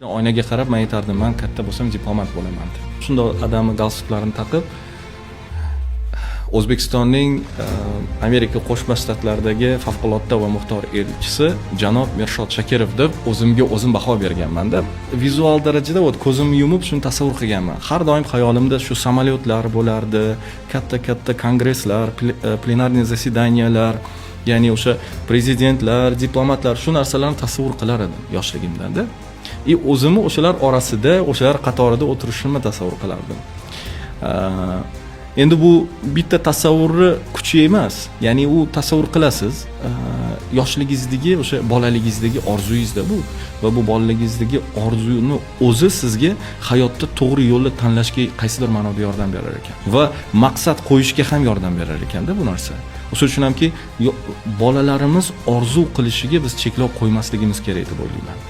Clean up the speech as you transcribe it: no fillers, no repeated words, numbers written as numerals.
Oynaga qarab men aytardim, men katta bo'lsam diplomat bo'laman deb. Shunday odamni galstuklarini taqib O'zbekistonning Amerika Qo'shma Shtatlaridagi favqulodda va muxtor elchisi janob Mirshod Shakirov deb o'zimga o'zim baho berganman-da. Vizual darajada ko'zimni yumib shuni tasavvur qilganman. Har doim xayolimda shu samolyotlar bo'lardi, katta kongresslar, plenarniy zasedaniyalar, ya'ni o'sha prezidentlar, diplomatlar shu narsalarni tasavvur qilar edim yoshligimdan-da. O'zimni o'shalar orasida, o'shalar qatorida o'tirishimni tasavvur qilardim. Endi bu bitta tasavvurni kuchi emas, ya'ni u tasavvur qilasiz, yoshligingizdagi o'sha bolaligingizdagi orzuyingizda bu va bu bolaligingizdagi orzuni o'zi sizga hayotda to'g'ri yo'lni tanlashga qaysidir ma'noda yordam berar ekan va maqsad qo'yishga ham yordam berar ekanda bu narsa. O'sha uchun hamki bolalarimiz orzu qilishiga biz cheklov qo'ymasligimiz kerak deb o'ylayman.